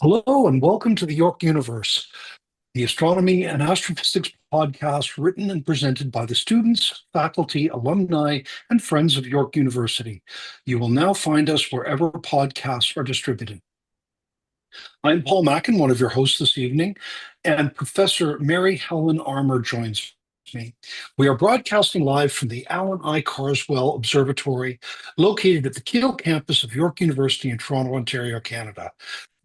Hello and welcome to the York Universe, the astronomy and astrophysics podcast written and presented by the students, faculty, alumni, and friends of York University. You will now find us wherever podcasts are distributed. I'm Paul Mackin, one of your hosts this evening, and Professor Mary Helen Armour joins me. We are broadcasting live from the Allan Carswell Observatory, located at the Keele campus of York University in Toronto, Ontario, Canada.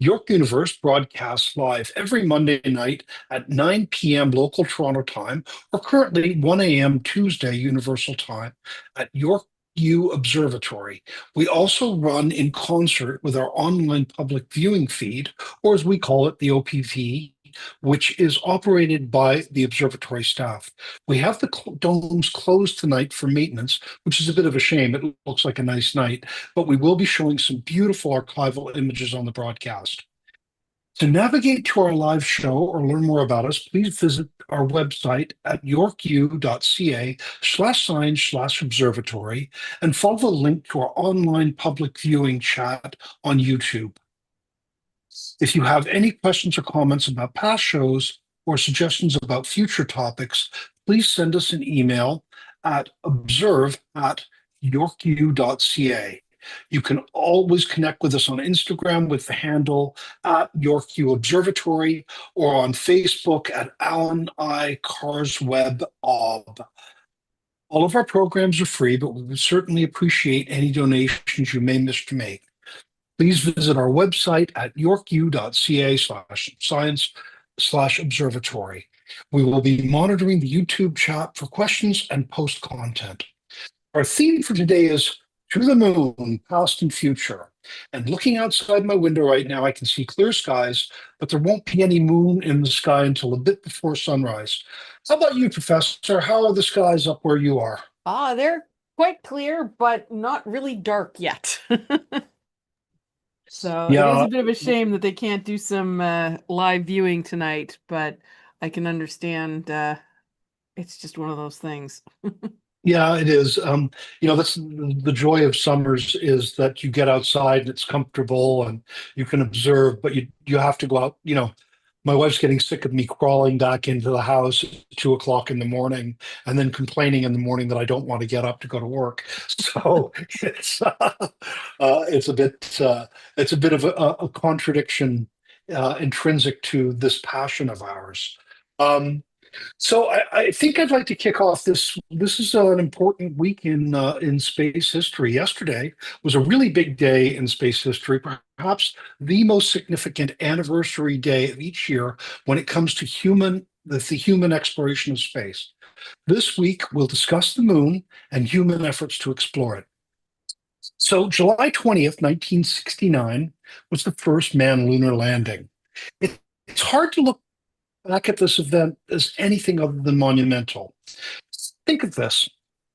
York Universe broadcasts live every Monday night at 9 p.m. local Toronto time, or currently 1 a.m. Tuesday Universal Time at York U Observatory. We also run in concert with our online public viewing feed, or as we call it, the OPV, which is operated by the observatory staff. We have the domes closed tonight for maintenance, which is a bit of a shame. It looks like a nice night, but we will be showing some beautiful archival images on the broadcast. To navigate to our live show or learn more about us, please visit our website at yorku.ca/science/observatory and follow the link to our online public viewing chat on YouTube. If you have any questions or comments about past shows or suggestions about future topics, please send us an email at observe@yorku.ca. You can always connect with us on Instagram with the handle at YorkU Observatory or on Facebook at Allan I Carswell Ob. All of our programs are free, but we would certainly appreciate any donations you may wish to make. Please visit our website at yorku.ca/science/observatory. We will be monitoring the YouTube chat for questions and post content. Our theme for today is To the Moon, Past and Future. And looking outside my window right now, I can see clear skies, but there won't be any moon in the sky until a bit before sunrise. How about you, Professor? How are the skies up where you are? They're quite clear, but not really dark yet. So it is Yeah, a bit of a shame that they can't do some live viewing tonight, but I can understand it's just one of those things. yeah, it is. That's the joy of summers is that you get outside and it's comfortable and you can observe, but you have to go out. My wife's getting sick of me crawling back into the house at 2 o'clock in the morning and then complaining in the morning that I don't want to get up to go to work. So it's a bit of a contradiction intrinsic to this passion of ours. Um, so I think I'd like to kick off this. This is an important week in space history. Yesterday was a really big day in space history, perhaps the most significant anniversary day of each year when it comes to the human exploration of space. This week we'll discuss the moon and human efforts to explore it. So July 20th, 1969 was the first manned lunar landing. It's hard to look back at this event as anything other than monumental. Think of this.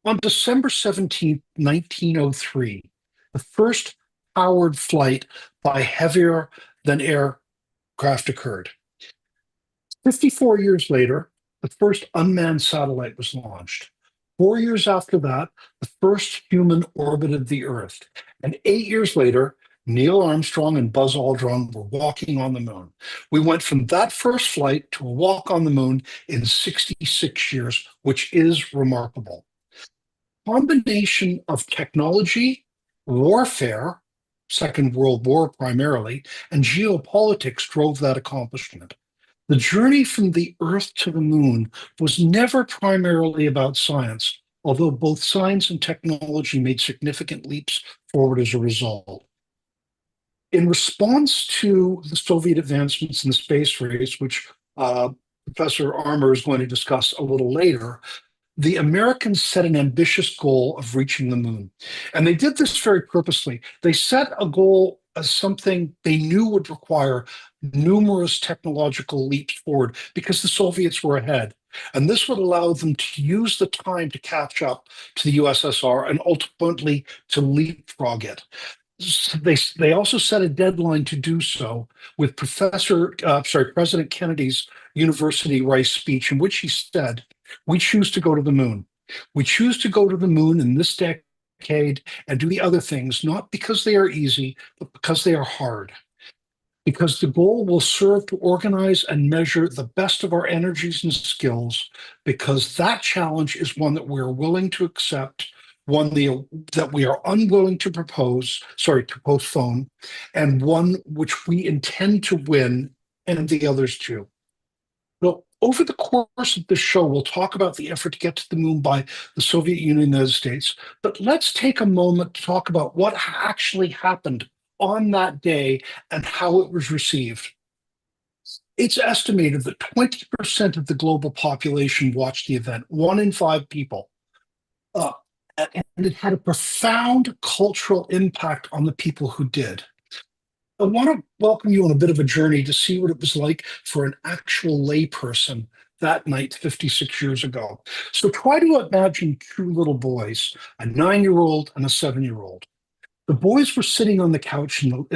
On December 17th, 1903, the first powered flight by heavier than aircraft occurred. 54 years later, the first unmanned satellite was launched. 4 years after that, the first human orbited the Earth. And 8 years later, Neil Armstrong and Buzz Aldrin were walking on the moon. We went from that first flight to a walk on the moon in 66 years, which is remarkable. Combination of technology, warfare, Second World War primarily, and geopolitics drove that accomplishment. The journey from the Earth to the moon was never primarily about science, although both science and technology made significant leaps forward as a result. In response to the Soviet advancements in the space race, which Professor Armour is going to discuss a little later, the Americans set an ambitious goal of reaching the moon. And they did this very purposely. They set a goal as something they knew would require numerous technological leaps forward because the Soviets were ahead. And this would allow them to use the time to catch up to the USSR and ultimately to leapfrog it. They also set a deadline to do so with President Kennedy's University Rice speech, in which he said, "We choose to go to the moon. We choose to go to the moon in this decade and do the other things, not because they are easy, but because they are hard." because the goal will serve to organize and measure the best of our energies and skills, because that challenge is one that we're willing to accept, that we are unwilling to to postpone, and one which we intend to win, and the others too. Well, over the course of the show, we'll talk about the effort to get to the moon by the Soviet Union and the United States. But let's take a moment to talk about what actually happened on that day and how it was received. It's estimated that 20% of the global population watched the event, 1 in 5 people. Uh, and it had a profound cultural impact on the people who did. I want to welcome you on a bit of a journey to see what it was like for an actual layperson that night 56 years ago. So try to imagine 2 little boys, a 9-year old and a 7-year old. The boys were sitting on the couch in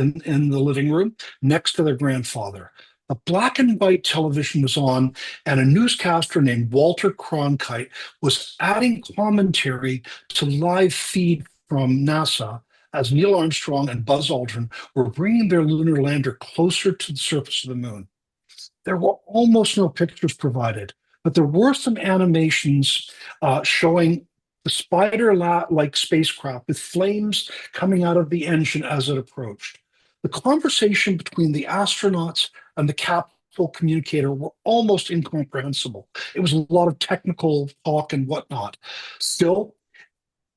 the living room next to their grandfather. A black and white television was on, and a newscaster named Walter Cronkite was adding commentary to live feed from NASA as Neil Armstrong and Buzz Aldrin were bringing their lunar lander closer to the surface of the moon. There were almost no pictures provided, but there were some animations showing the spider-like spacecraft with flames coming out of the engine as it approached. The conversation between the astronauts and the capsule communicator were almost incomprehensible. It was a lot of technical talk and whatnot. Still,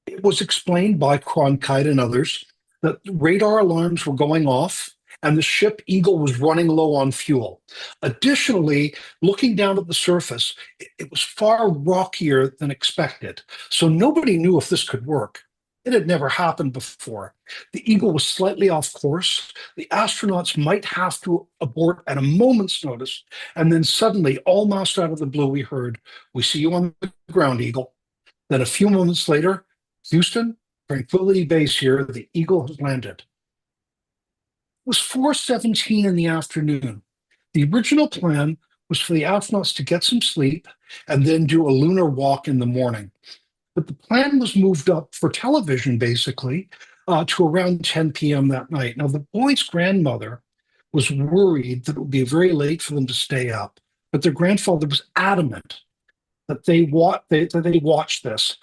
it was explained by Cronkite and others that radar alarms were going off and the ship Eagle was running low on fuel. Additionally, looking down at the surface, it was far rockier than expected. So nobody knew if this could work. It had never happened before. The Eagle was slightly off course. The astronauts might have to abort at a moment's notice. And then suddenly, almost out of the blue, we heard, "We see you on the ground, Eagle." Then a few moments later, "Houston, Tranquility Base here. The Eagle has landed." It was 4:17 in the afternoon. The original plan was for the astronauts to get some sleep and then do a lunar walk in the morning. But the plan was moved up for television, basically, to around 10 p.m. that night. Now, the boys' grandmother was worried that it would be very late for them to stay up, but their grandfather was adamant that they watch this,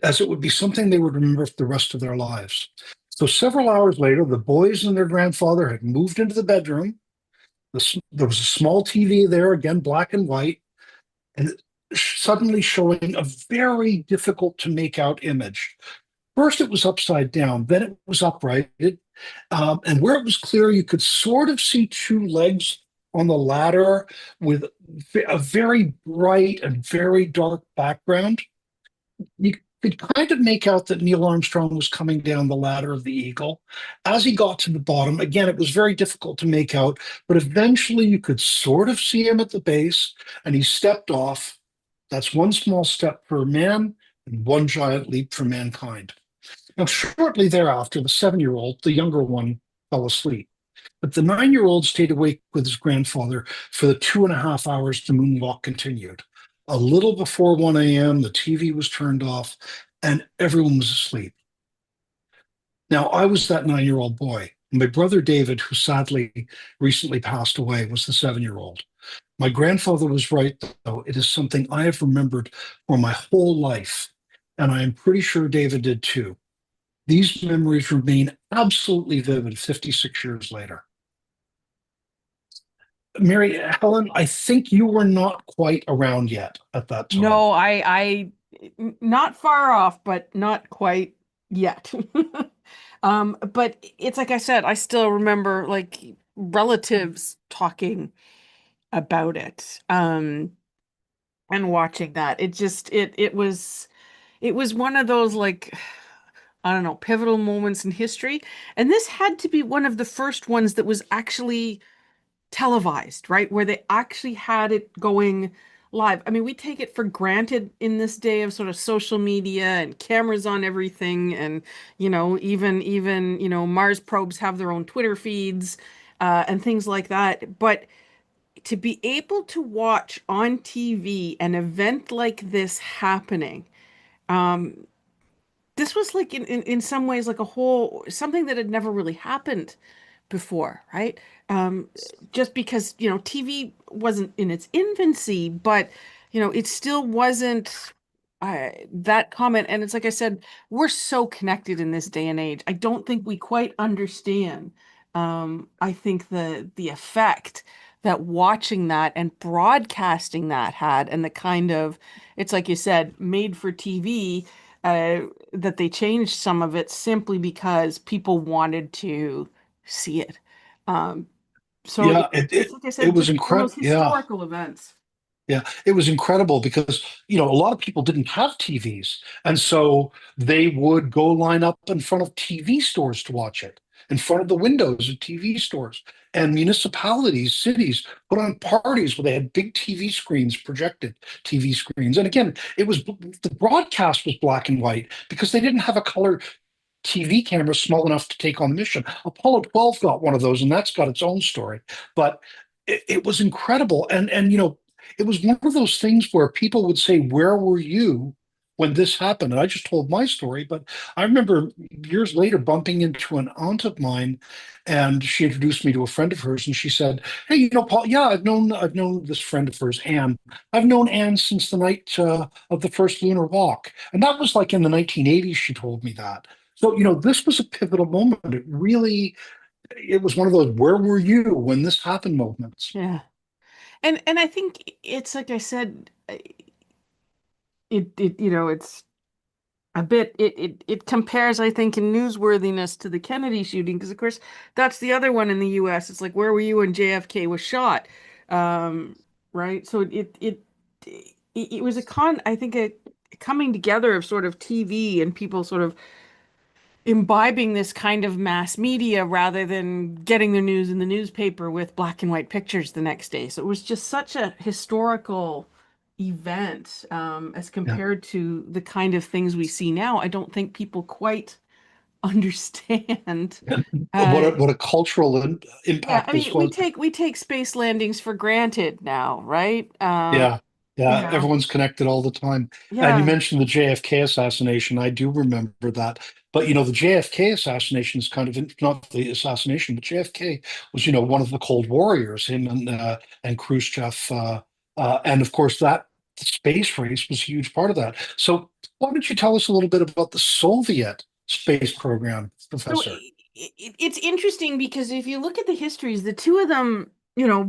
as it would be something they would remember for the rest of their lives. So several hours later, the boys and their grandfather had moved into the bedroom. There was a small TV there, again, black and white, and suddenly showing a very difficult to make out image. First, it was upside down, then it was uprighted. And where it was clear, you could sort of see 2 legs on the ladder with a very bright and very dark background. You could kind of make out that Neil Armstrong was coming down the ladder of the Eagle. As he got to the bottom, again, it was very difficult to make out, but eventually you could sort of see him at the base, and he stepped off. That's one small step for man and one giant leap for mankind. Now, shortly thereafter, the 7-year-old, the younger one, fell asleep. But the 9-year-old stayed awake with his grandfather for the 2.5 hours the moonwalk continued. A little before 1 a.m., the TV was turned off and everyone was asleep. Now, I was that 9-year-old boy. My brother David, who sadly recently passed away, was the 7-year-old. My grandfather was right, though. It is something I have remembered for my whole life, and I am pretty sure David did too. These memories remain absolutely vivid 56 years later. Mary Helen, I think you were not quite around yet at that time. No, not far off, but not quite yet. But it's like I said, I still remember like relatives talking about it, and watching that. It was one of those like I don't know, pivotal moments in history. And this had to be one of the first ones that was actually televised, right? Where they actually had it going live. I mean, we take it for granted in this day of sort of social media and cameras on everything, and even Mars probes have their own Twitter feeds, and things like that. But to be able to watch on TV an event like this happening, um, this was like in some ways like a whole something that had never really happened before, right? Um, just because, TV wasn't in its infancy, but, it still wasn't that common. And it's like I said, we're so connected in this day and age. I don't think we quite understand. I think the effect that watching that and broadcasting that had, and the kind of, it's like you said, made for TV, that they changed some of it simply because people wanted to see it. Um, so Yeah, it's like I it said, was just one of incredible. those Yeah. historical events. Yeah, it was incredible because, a lot of people didn't have TVs. And so they would go line up in front of TV stores to watch it, in front of the windows of TV stores. And municipalities, cities put on parties where they had big TV screens, projected TV screens. And again, the broadcast was black and white because they didn't have a color TV camera small enough to take on the mission. Apollo 12 got one of those, and that's got its own story. But it was incredible. And it was one of those things where people would say, "Where were you when this happened?" And I just told my story, but I remember years later bumping into an aunt of mine, and she introduced me to a friend of hers, and she said, "Hey, Paul, yeah, I've known this friend of hers, Anne. I've known Anne since the night of the first lunar walk." And that was like in the 1980s, she told me that. So, this was a pivotal moment. It was one of those "where were you when this happened" moments. Yeah. And I think it's like I said, it's a bit it compares, I think, in newsworthiness to the Kennedy shooting, because of course that's the other one in the US. It's like, where were you when JFK was shot? Um, right? So it was I think a coming together of sort of TV and people sort of imbibing this kind of mass media rather than getting their news in the newspaper with black and white pictures the next day. So it was just such a historical event, as Yeah. compared to the kind of things we see now. I don't think people quite understand. And Uh, what a cultural yeah, I impact this mean, we was. take we take space landings for granted now, right? Yeah. You Yeah. know, Everyone's connected all the time. And you yeah, mentioned the JFK assassination. I do remember that. But, the JFK assassination is kind of not the assassination, but JFK was, one of the Cold Warriors, him and Khrushchev. And of course, that space race was a huge part of that. So, why don't you tell us a little bit about the Soviet space program, so Professor? it's interesting because if you look at the histories, the two of them,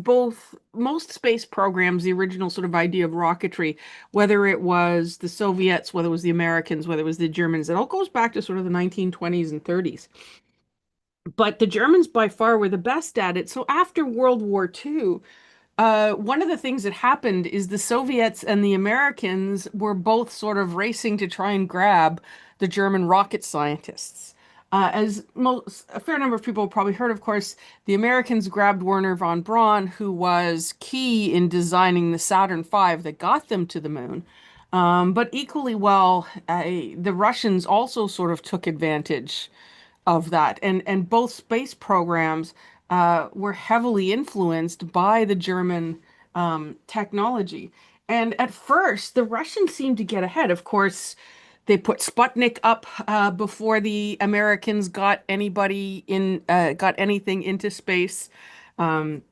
both most space programs, the original sort of idea of rocketry, whether it was the Soviets, whether it was the Americans, whether it was the Germans, it all goes back to sort of the 1920s and 30s. But the Germans by far were the best at it. So after World War II, one of the things that happened is the Soviets and the Americans were both sort of racing to try and grab the German rocket scientists. As most, a fair number of people have probably heard, of course, the Americans grabbed Werner von Braun, who was key in designing the Saturn V that got them to the moon. But equally well, the Russians also sort of took advantage of that. And both space programs were heavily influenced by the German technology. And at first, the Russians seemed to get ahead. Of course, they put Sputnik up before the Americans got anything into space. Um,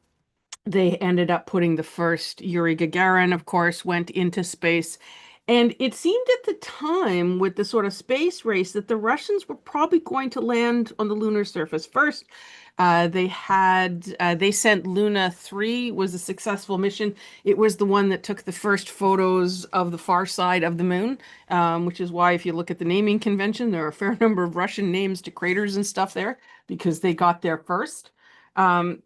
they ended up putting the first Yuri Gagarin, of course, went into space. And it seemed at the time, with the sort of space race, that the Russians were probably going to land on the lunar surface first. They sent Luna 3 was a successful mission. It was the one that took the first photos of the far side of the moon, which is why if you look at the naming convention, there are a fair number of Russian names to craters and stuff there because they got there first. Um,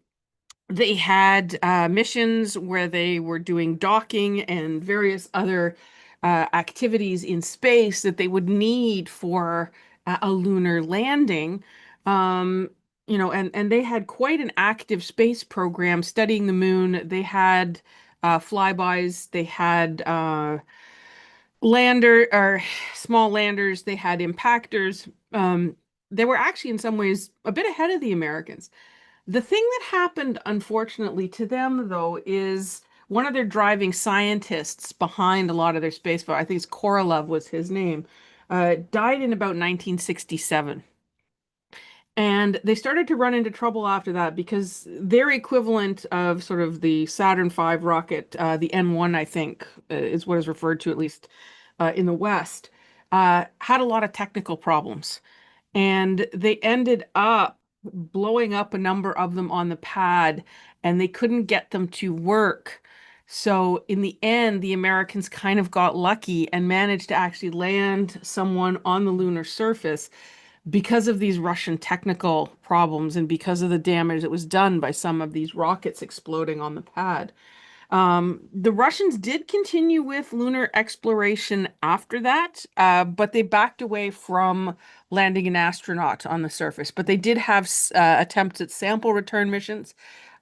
they had missions where they were doing docking and various other activities in space that they would need for a lunar landing. Um, and they had quite an active space program studying the moon. They had flybys, they had lander or small landers, they had impactors. They were actually in some ways a bit ahead of the Americans. The thing that happened, unfortunately, to them, though, is one of their driving scientists behind a lot of their spaceflight, I think it's Korolev was his name, died in about 1967. And they started to run into trouble after that because their equivalent of sort of the Saturn V rocket, the N1, I think, is what is referred to at least in the West, had a lot of technical problems. And they ended up blowing up a number of them on the pad, and they couldn't get them to work. So in the end, the Americans kind of got lucky and managed to actually land someone on the lunar surface because of these Russian technical problems and because of the damage that was done by some of these rockets exploding on the pad. The Russians did continue with lunar exploration after that, but they backed away from landing an astronaut on the surface. But they did have attempts at sample return missions.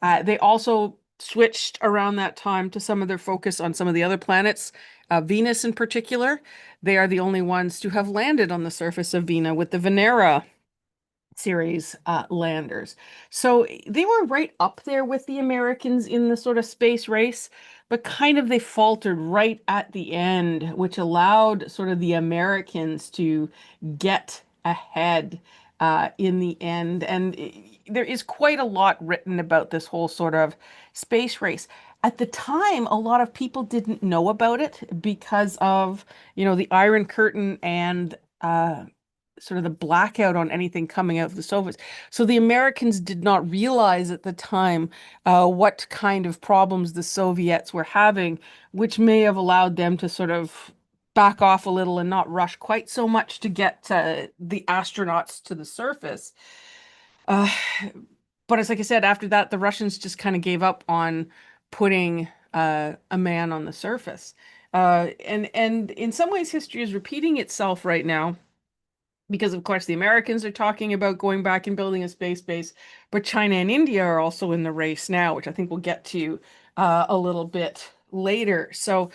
They also switched around that time to some of their focus on some of the other planets, Venus in particular. They are the only ones to have landed on the surface of Venus with the Venera series landers. So they were right up there with the Americans in the sort of space race, but kind of they faltered right at the end, which allowed sort of the Americans to get ahead in the end. And there is quite a lot written about this whole sort of space race. At the time, a lot of people didn't know about it because of, the Iron Curtain and sort of the blackout on anything coming out of the Soviets. So the Americans did not realize at the time what kind of problems the Soviets were having, which may have allowed them to sort of back off a little and not rush quite so much to get the astronauts to the surface. Uh, but it's like I said, after that, the Russians just kind of gave up on putting a man on the surface. And in some ways, history is repeating itself right now because of course the Americans are talking about going back and building a space base, but China and India are also in the race now, which I think we'll get to a little bit later. So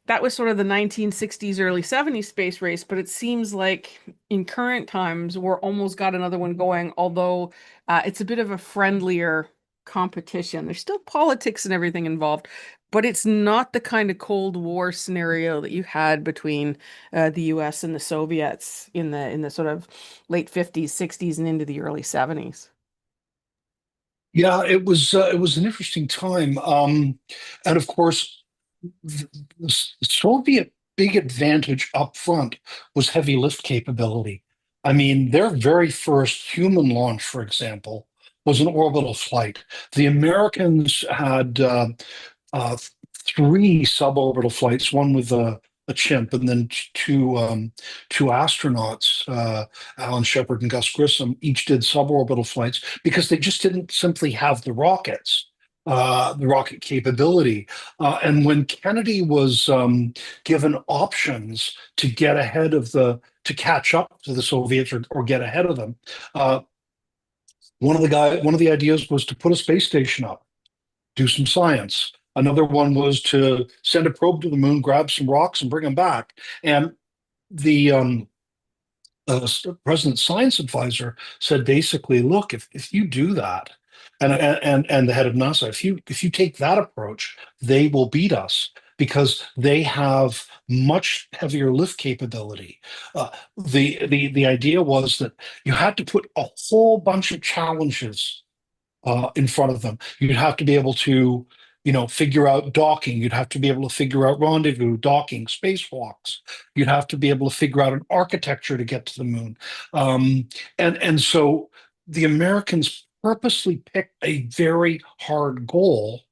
that was sort of the 1960s, early 70s space race, but it seems like in current times we're almost got another one going, although it's a bit of a friendlier competition. There's still politics and everything involved, but it's not the kind of Cold War scenario that you had between the US and the Soviets in the sort of late 50s, 60s, and into the early 70s. Yeah, it was an interesting time, and of course, the Soviet big advantage up front was heavy lift capability. I mean, their very first human launch, for example, was an orbital flight. The Americans had uh, three suborbital flights, one with a chimp, and then two astronauts, Alan Shepard and Gus Grissom, each did suborbital flights because they just didn't simply have the rockets. The rocket capability. And when Kennedy was given options to get ahead of to catch up to the Soviets or get ahead of them, uh, one of the ideas was to put a space station up, do some science. Another one was to send a probe to the moon, grab some rocks, and bring them back. And the president's science advisor said basically, look, if you do that, and the head of NASA, if you take that approach, they will beat us because they have much heavier lift capability. The idea was that you had to put a whole bunch of challenges in front of them. You'd have to be able to, figure out docking. You'd have to be able to figure out rendezvous, docking, spacewalks. You'd have to be able to figure out an architecture to get to the moon. And so the Americans purposely picked a very hard goal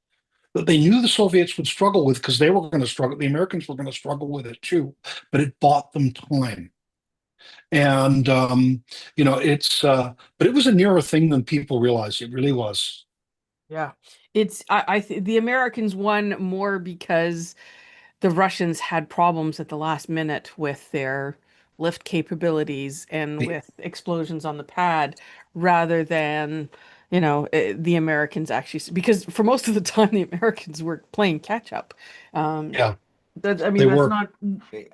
that they knew the Soviets would struggle with because they were going to struggle. The Americans were going to struggle with it too, but it bought them time. And but it was a nearer thing than people realize. It really was. Yeah. The Americans won more because the Russians had problems at the last minute with their lift capabilities and The- with explosions on the pad rather than, the Americans actually, because for most of the time the Americans were playing catch up. Um, yeah, I mean, they that's were. not,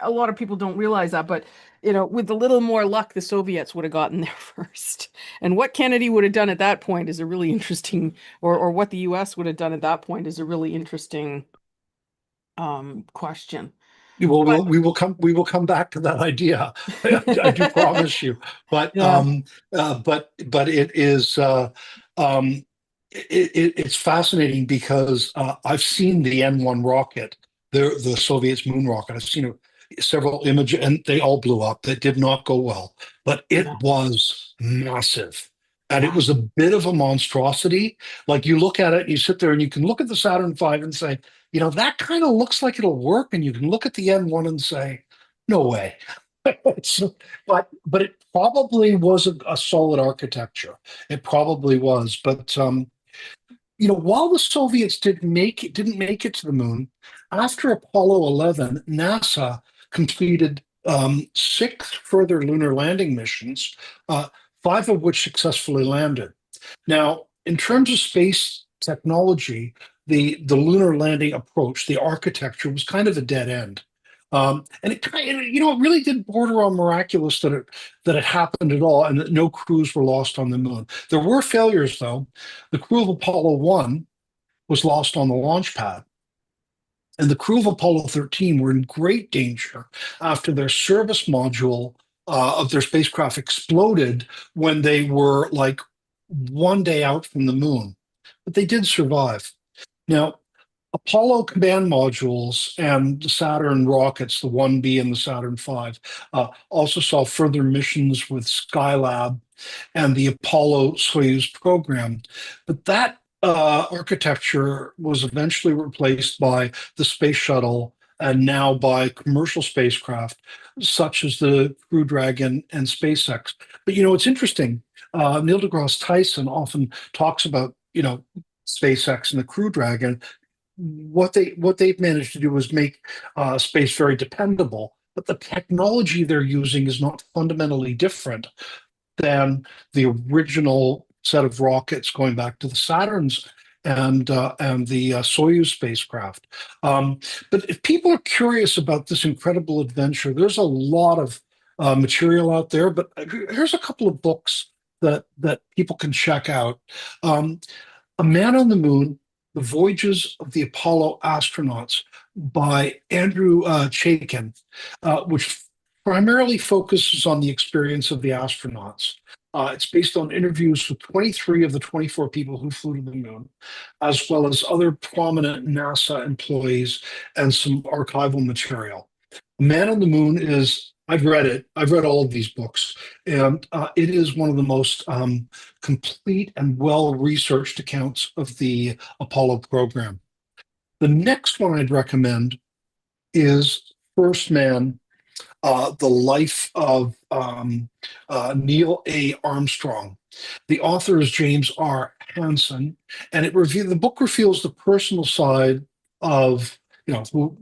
a lot of people don't realize that, but with a little more luck, the Soviets would have gotten there first. And what Kennedy would have done at that point is a really interesting, or what the US would have done at that point is a really interesting question. We will come back to that idea. I do promise you. But Yeah. but it is it's fascinating because I've seen the N-1 rocket, the Soviets moon rocket. I've seen several images, and they all blew up. That did not go well, but it Yeah. was massive. And it Yeah. was a bit of a monstrosity. Like you look at it, and you sit there and you can look at the Saturn V and say, that kind of looks like it'll work. And you can look at the N-1 and say, no way. So, but it probably was a solid architecture. It probably was. But while the Soviets didn't make it to the moon, after Apollo 11, NASA completed six further lunar landing missions, uh, five of which successfully landed. Now, in terms of space technology, the lunar landing approach, the architecture was kind of a dead end. And it really did border on miraculous that it happened at all, and that no crews were lost on the moon. There were failures, though. The crew of Apollo 1 was lost on the launch pad, and the crew of Apollo 13 were in great danger after their service module of their spacecraft exploded when they were like one day out from the moon. But they did survive. Now, Apollo command modules and the Saturn rockets, the 1B and the Saturn V, also saw further missions with Skylab and the Apollo Soyuz program. But that architecture was eventually replaced by the space shuttle and now by commercial spacecraft such as the Crew Dragon and SpaceX. But it's interesting. Neil deGrasse Tyson often talks about SpaceX and the Crew Dragon. What they've managed to do is make space very dependable, but the technology they're using is not fundamentally different than the original set of rockets going back to the Saturns and the Soyuz spacecraft. But if people are curious about this incredible adventure, there's a lot of material out there. But here's a couple of books that people can check out. Um, A Man on the Moon: The Voyages of the Apollo Astronauts by Andrew Chaikin, which primarily focuses on the experience of the astronauts. It's based on interviews with 23 of the 24 people who flew to the moon, as well as other prominent NASA employees and some archival material. Man on the Moon is, I've read it, I've read all of these books, and it is one of the most complete and well researched accounts of the Apollo program. The next one I'd recommend is First Man, The Life of Neil A. Armstrong. The author is James R. Hansen, and the book reveals the personal side of who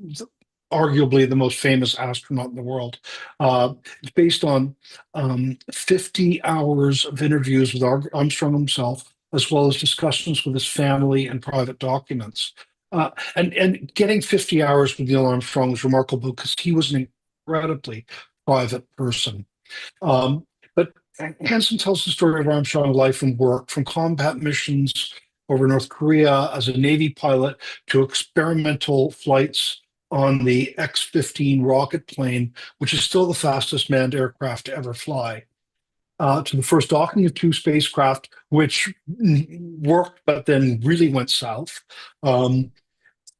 arguably the most famous astronaut in the world. It's based on 50 hours of interviews with Armstrong himself, as well as discussions with his family and private documents. And getting 50 hours with Neil Armstrong was remarkable because he was an incredibly private person. But Hansen tells the story of Armstrong's life and work, from combat missions over North Korea as a Navy pilot to experimental flights on the X-15 rocket plane, which is still the fastest manned aircraft to ever fly, to the first docking of two spacecraft, which worked but then really went south. And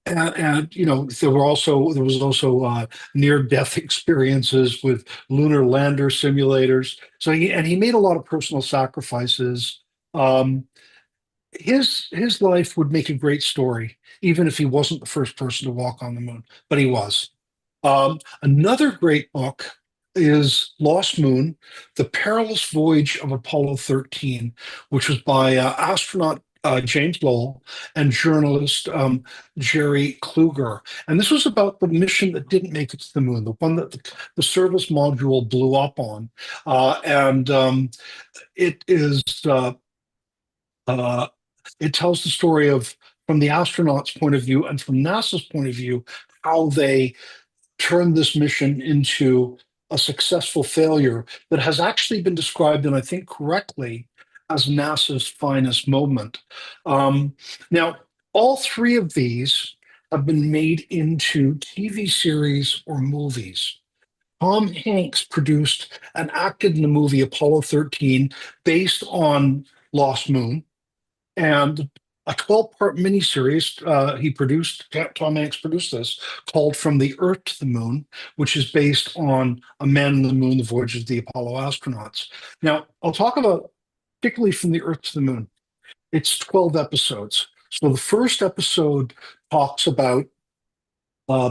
there was also near-death experiences with lunar lander simulators. So he made a lot of personal sacrifices. Um, his life would make a great story, even if he wasn't the first person to walk on the moon, but he was. Another great book is Lost Moon: The Perilous Voyage of Apollo 13, which was by astronaut James Lowell and journalist Jerry Kluger. And this was about the mission that didn't make it to the moon, the one that the service module blew up on. And it is uh, it tells the story of, from the astronauts' point of view and from NASA's point of view, how they turned this mission into a successful failure that has actually been described, and I think correctly, as NASA's finest moment. Now, all three of these have been made into TV series or movies. Tom Hanks produced and acted in the movie Apollo 13 based on Lost Moon, and a 12-part miniseries he produced, Tom Hanks produced this, called From the Earth to the Moon, which is based on A Man on the Moon, The Voyage of the Apollo Astronauts. Now, I'll talk about particularly From the Earth to the Moon. It's 12 episodes. So the first episode talks about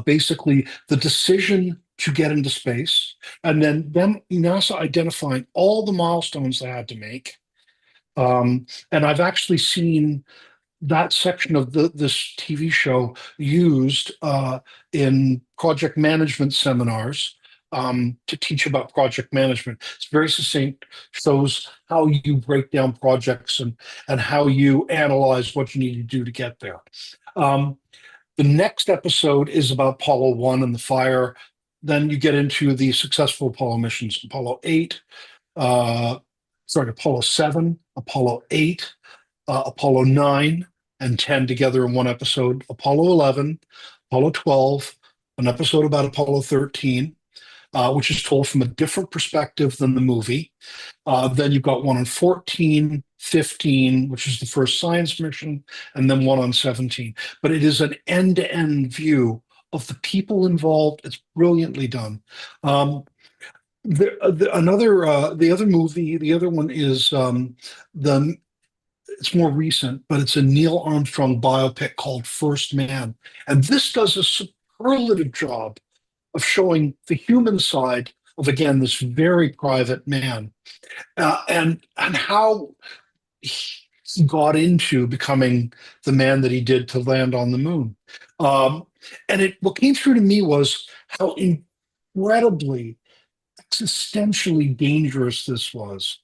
basically the decision to get into space, and then them NASA identifying all the milestones they had to make. And I've actually seen that section of this TV show used in project management seminars to teach about project management. It's very succinct, shows how you break down projects and how you analyze what you need to do to get there. Um, the next episode is about Apollo 1 and the fire. Then you get into the successful Apollo missions, Apollo 8, uh, Apollo 7, Apollo 8, Apollo 9 and 10 together in one episode, Apollo 11, Apollo 12, an episode about Apollo 13, which is told from a different perspective than the movie. Then you've got one on 14, 15, which is the first science mission, and then one on 17. But it is an end-to-end view of the people involved. It's brilliantly done. The other movie, the other one is the it's more recent, but it's a Neil Armstrong biopic called First Man. And this does a superlative job of showing the human side of, again, this very private man, and how he got into becoming the man that he did to land on the moon. And what came through to me was how incredibly existentially dangerous this was.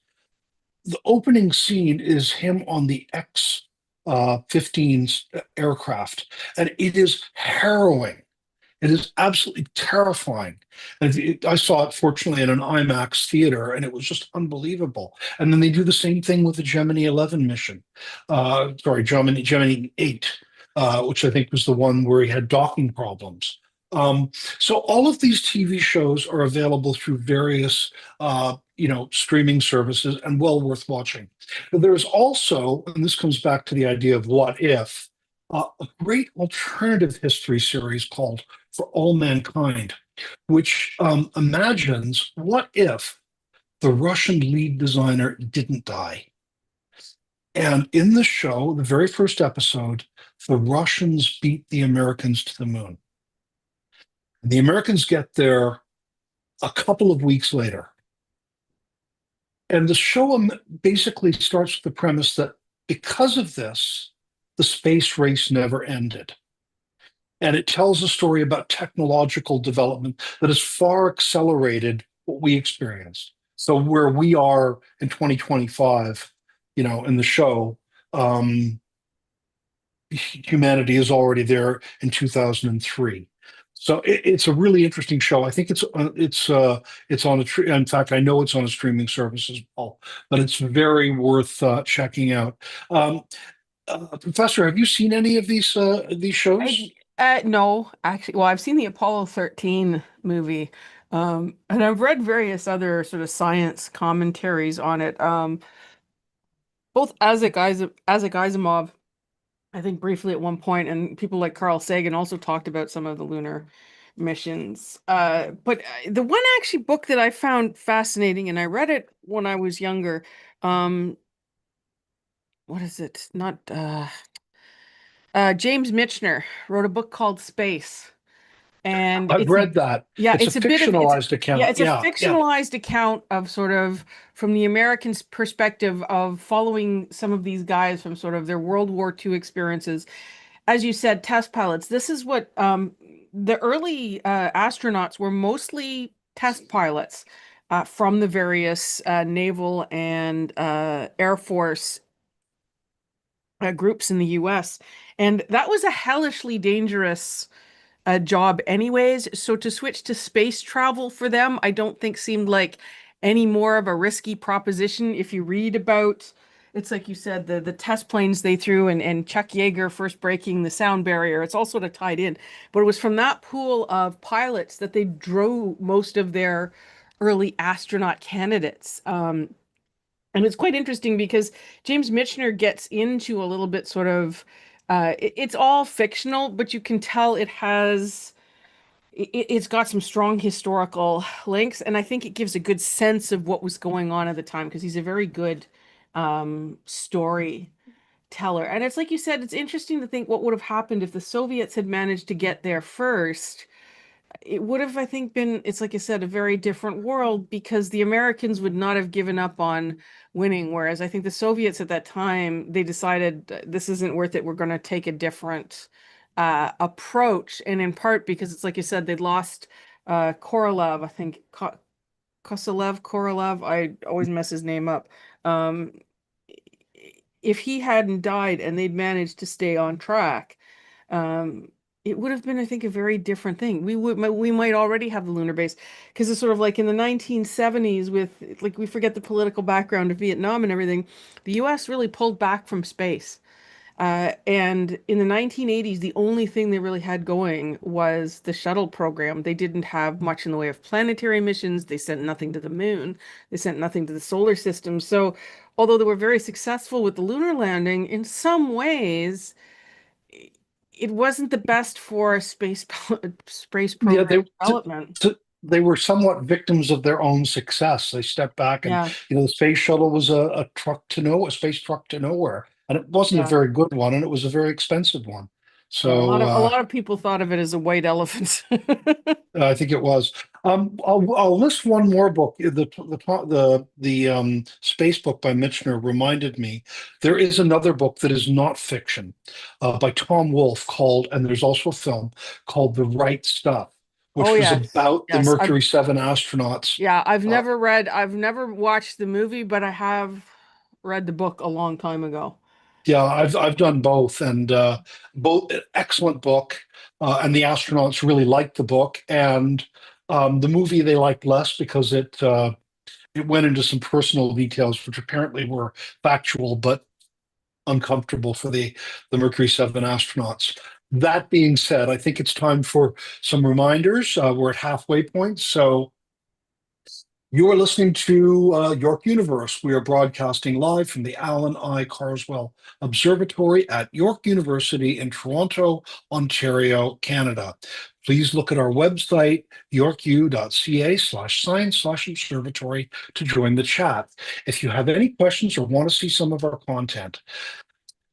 The opening scene is him on the X 15's aircraft, and it is harrowing. It is absolutely terrifying. And I saw it, fortunately, in an IMAX theater, and it was just unbelievable. And then they do the same thing with the Gemini 11 mission. Gemini 8, which I think was the one where he had docking problems. Um, so all of these TV shows are available through various, streaming services and well worth watching. But there's also, and this comes back to the idea of what if, a great alternative history series called For All Mankind, which imagines what if the Russian lead designer didn't die. And in the show, the very first episode, the Russians beat the Americans to the moon. The Americans get there a couple of weeks later. And the show basically starts with the premise that because of this, the space race never ended. And it tells a story about technological development that has far accelerated what we experienced. So where we are in 2025, in the show, humanity is already there in 2003. So it's a really interesting show. I think it's on in fact, I know it's on a streaming service as well, but it's very worth checking out. Professor, have you seen any of these shows? No, actually, well, I've seen the Apollo 13 movie, and I've read various other sort of science commentaries on it. Both Isaac Asimov, I think briefly at one point, and people like Carl Sagan also talked about some of the lunar missions. But the one actually book that I found fascinating, and I read it when I was younger. Um, what is it? Not James Michener wrote a book called Space. And I've read that. yeah, It's a fictionalized account. it's a Yeah, yeah. fictionalized account of sort of from the Americans' perspective of following some of these guys from sort of their World War II experiences. As you said, test pilots. This is what the early astronauts were mostly test pilots from the various naval and Air Force groups in the US. And that was a hellishly dangerous job anyways. So to switch to space travel for them, I don't think seemed like any more of a risky proposition. If you read about it's like you said, the test planes they threw and Chuck Yeager first breaking the sound barrier. It's all sort of tied in. But it was from that pool of pilots that they drew most of their early astronaut candidates. And it's quite interesting because James Michener gets into a little bit sort of it's all fictional, but you can tell it's got some strong historical links, and I think it gives a good sense of what was going on at the time because he's a very good storyteller. And it's like you said, it's interesting to think what would have happened if the Soviets had managed to get there first. It would have, I think, been, it's like I said, a very different world because the Americans would not have given up on winning. Whereas I think the Soviets at that time, they decided this isn't worth it. We're going to take a different approach. And in part because it's like you said, they'd lost Korolev, I think, Korolev. I always mess his name up. Um, if he hadn't died and they'd managed to stay on track, um, it would have been, I think, a very different thing. We might already have the lunar base because it's sort of like in the 1970s with like we forget the political background of Vietnam and everything. The US really pulled back from space. And in the 1980s, the only thing they really had going was the shuttle program. They didn't have much in the way of planetary missions. They sent nothing to the moon. They sent nothing to the solar system. So, although they were very successful with the lunar landing, in some ways, it wasn't the best for space Yeah, program development. they were somewhat victims of their own success. They stepped back, and Yeah, the space shuttle was a space truck to nowhere, and it wasn't a yeah. very good one, and it was a very expensive one. Yeah, So a lot of people thought of it as a white elephant. I think it was. I'll list one more book. The space book by Michener reminded me there is another book that is not fiction, by Tom Wolfe called, and there's also a film called The Right Stuff, Oh which was yes. about the Yes. Mercury 7 astronauts. Yeah, Uh, I've never watched the movie, but I have read the book a long time ago. yeah, I've done both, and both excellent book, and the astronauts really liked the book, and the movie they liked less because it went into some personal details which apparently were factual but uncomfortable for the Mercury 7 astronauts. That being said, I think it's time for some reminders. We're at halfway point, so you are listening to York Universe. We are broadcasting live from the Allan I. Carswell Observatory at York University in Toronto, Ontario, Canada. Please look at our website, yorku.ca/science/observatory to join the chat. If you have any questions or want to see some of our content,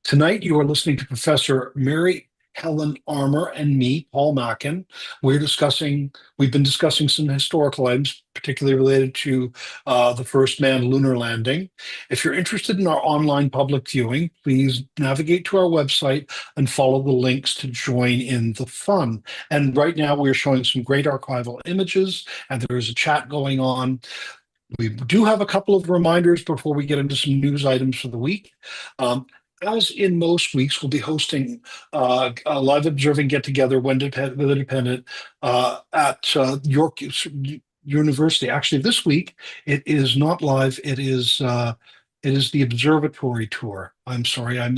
tonight, you are listening to Professor Mary Helen Armour and me, Paul Mackin. We've been discussing some historical items, particularly related to the first manned lunar landing. If you're interested in our online public viewing, please navigate to our website and follow the links to join in the fun. And right now, we're showing some great archival images, and there is a chat going on. We do have a couple of reminders before we get into some news items for the week. Um, as in most weeks, we'll be hosting a live observing get together when with Independent at York University. Actually, this week it is not live. It is the observatory tour. I'm sorry, I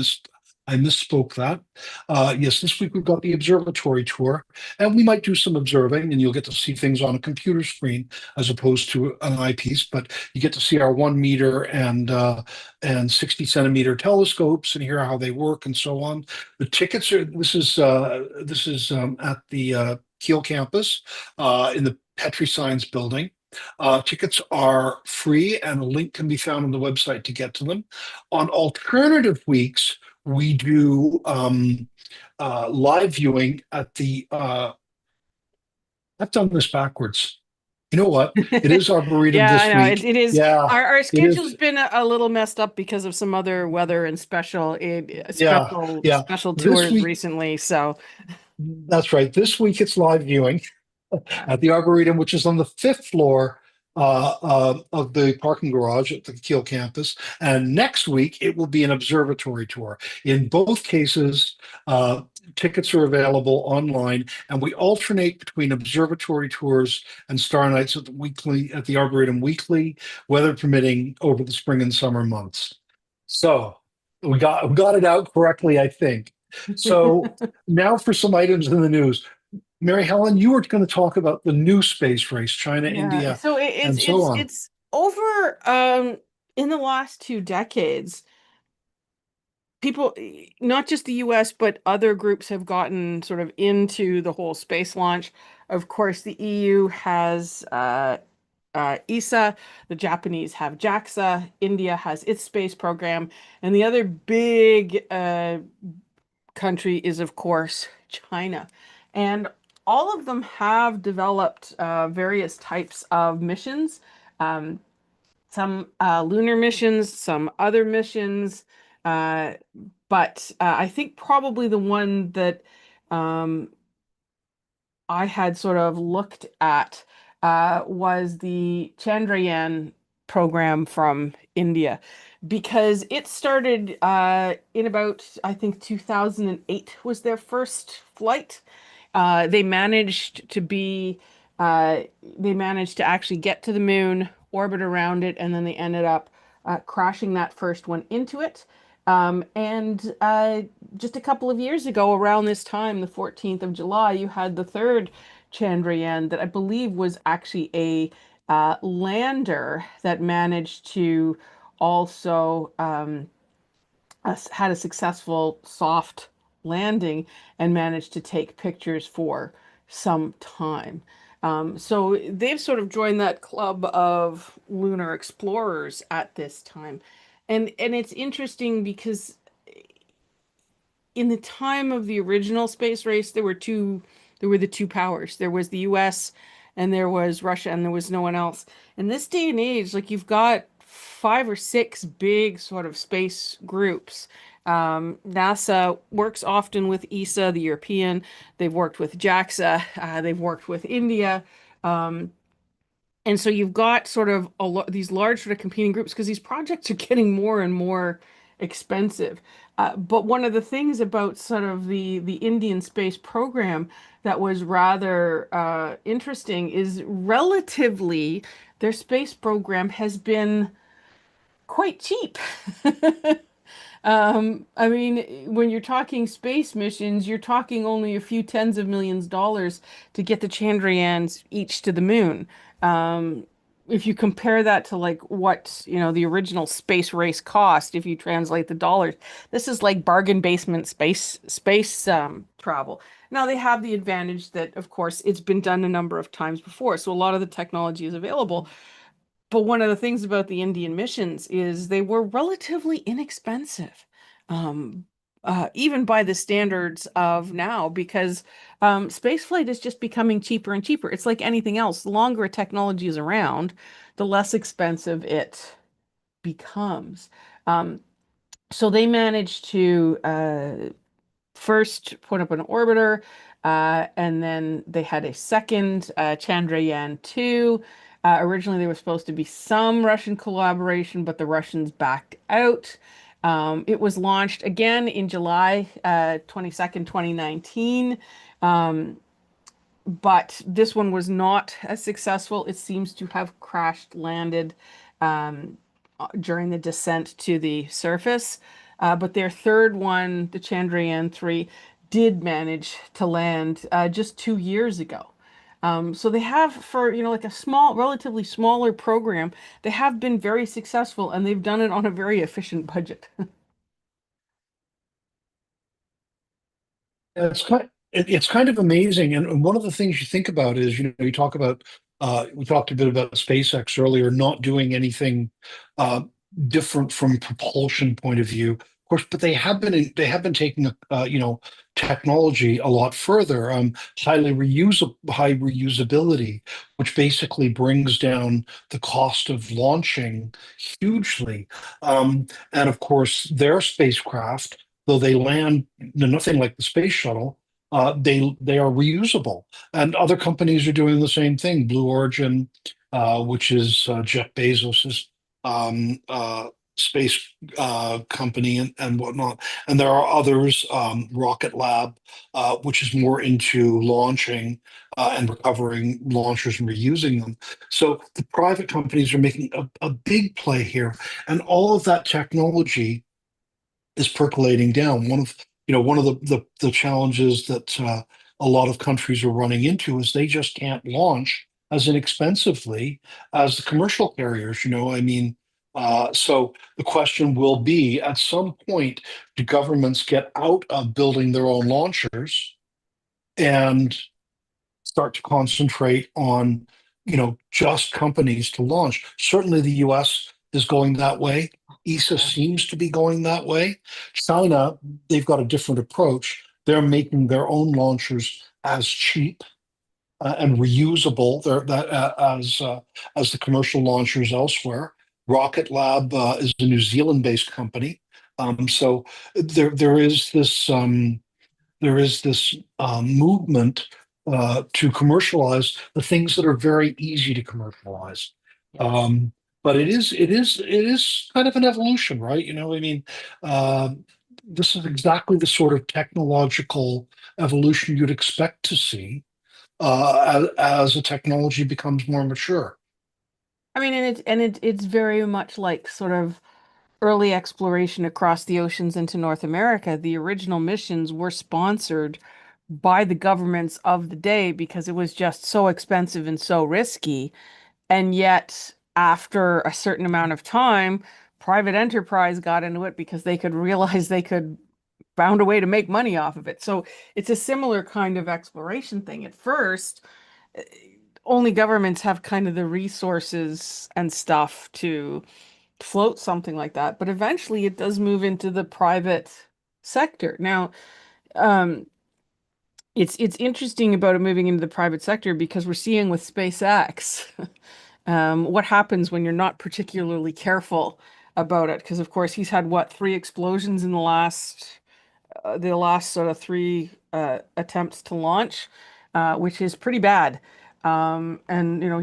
misspoke that. Yes, this week we've got the observatory tour, and we might do some observing, and you'll get to see things on a computer screen as opposed to an eyepiece. But you get to see our 1 meter and 60 centimeter telescopes and hear how they work and so on. The tickets are this is at the Kiel campus in the Petri Science building. Tickets are free, and a link can be found on the website to get to them. On alternative weeks, we do live viewing at the. I've done this backwards. You know what? It is Arboretum Yeah, I this know. week. It is Yeah, our it schedule's is. been a little messed up because of some other weather and Yeah, yeah. special This tours week, recently. So that's right. This week it's live viewing at the Arboretum, which is on the fifth floor of the parking garage at the Kiel campus. And next week, it will be an observatory tour. In both cases, tickets are available online, and we alternate between observatory tours and star nights at the Arboretum weekly, weather permitting, over the spring and summer months. So we got it out correctly, I think. So now for some items in the news. Mary Helen, you were going to talk about the new space race, China, Yeah, India, so and so on. it's over in the last 2 decades, people, not just the US, but other groups have gotten sort of into the whole space launch. Of course, the EU has ESA, the Japanese have JAXA, India has its space program, and the other big country is, of course, China. And all of them have developed various types of missions. Um, some lunar missions, some other missions. Uh, but I think probably the one that um, I had sort of looked at was the Chandrayaan program from India, because it started in about, I think, 2008 was their first flight. They managed to be, they managed to actually get to the moon, orbit around it, and then they ended up crashing that first one into it. And just a couple of years ago, around this time, the 14th of July, you had the third Chandrayaan that I believe was actually a lander that managed to also had a successful soft landing and managed to take pictures for some time. So they've sort of joined that club of lunar explorers at this time. And it's interesting because in the time of the original space race, there were the two powers. There was the US and there was Russia and there was no one else. In this day and age, like you've got five or six big sort of space groups. NASA works often with ESA, the European. They've worked with JAXA. They've worked with India. Um, and so you've got sort of these large sort of competing groups because these projects are getting more and more expensive. But one of the things about sort of the Indian space program that was rather interesting is relatively their space program has been quite cheap. I mean, when you're talking space missions, you're talking only a few tens of millions of dollars to get the Chandrayans each to the moon. Um, if you compare that to like what, the original space race cost, if you translate the dollars, this is like bargain basement space travel. Now they have the advantage that, of course, it's been done a number of times before, so a lot of the technology is available. But one of the things about the Indian missions is they were relatively inexpensive, um, even by the standards of now, because spaceflight is just becoming cheaper and cheaper. It's like anything else. The longer a technology is around, the less expensive it becomes. Um, so they managed to first put up an orbiter, and then they had a second Chandrayaan 2. Originally, there was supposed to be some Russian collaboration, but the Russians backed out. It was launched again in July 22nd, 2019. Um, but this one was not as successful. It seems to have crashed landed um, during the descent to the surface. But their third one, the Chandrayaan 3, did manage to land just 2 years ago. So they have, for, like a small, relatively smaller program, they have been very successful and they've done it on a very efficient budget. Yeah, it's kind of amazing, and one of the things you think about is, you talk about we talked a bit about SpaceX earlier, not doing anything uh, different from propulsion point of view, of course, but they have been taking technology a lot further, high reusability, which basically brings down the cost of launching hugely, and of course their spacecraft, though they land nothing like the space shuttle, they are reusable, and other companies are doing the same thing. Blue Origin, which is Jeff Bezos's space company and whatnot. And there are others, Rocket Lab, which is more into launching and recovering launchers and reusing them. So the private companies are making a big play here, and all of that technology is percolating down. One of the challenges that a lot of countries are running into is they just can't launch as inexpensively as the commercial carriers. I mean, so the question will be, at some point, do governments get out of building their own launchers and start to concentrate on, just companies to launch? Certainly the US is going that way. ESA Yeah. seems to be going that way. China, they've got a different approach. They're making their own launchers as cheap and reusable as the commercial launchers elsewhere. Rocket Lab is a New Zealand-based company. So there is this movement to commercialize the things that are very easy to commercialize. Yes. Um, but it is kind of an evolution, right? I mean, uh, this is exactly the sort of technological evolution you'd expect to see as the technology becomes more mature. I mean, it's very much like sort of early exploration across the oceans into North America. The original missions were sponsored by the governments of the day because it was just so expensive and so risky. And yet, after a certain amount of time, private enterprise got into it because they could realize they could found a way to make money off of it. So it's a similar kind of exploration thing. At first, eh, only governments have kind of the resources and stuff to float something like that, but eventually it does move into the private sector. Now, um, it's interesting about it moving into the private sector because we're seeing with SpaceX what happens when you're not particularly careful about it. Because of course he's had what, three explosions in the last sort of three attempts to launch, which is pretty bad. And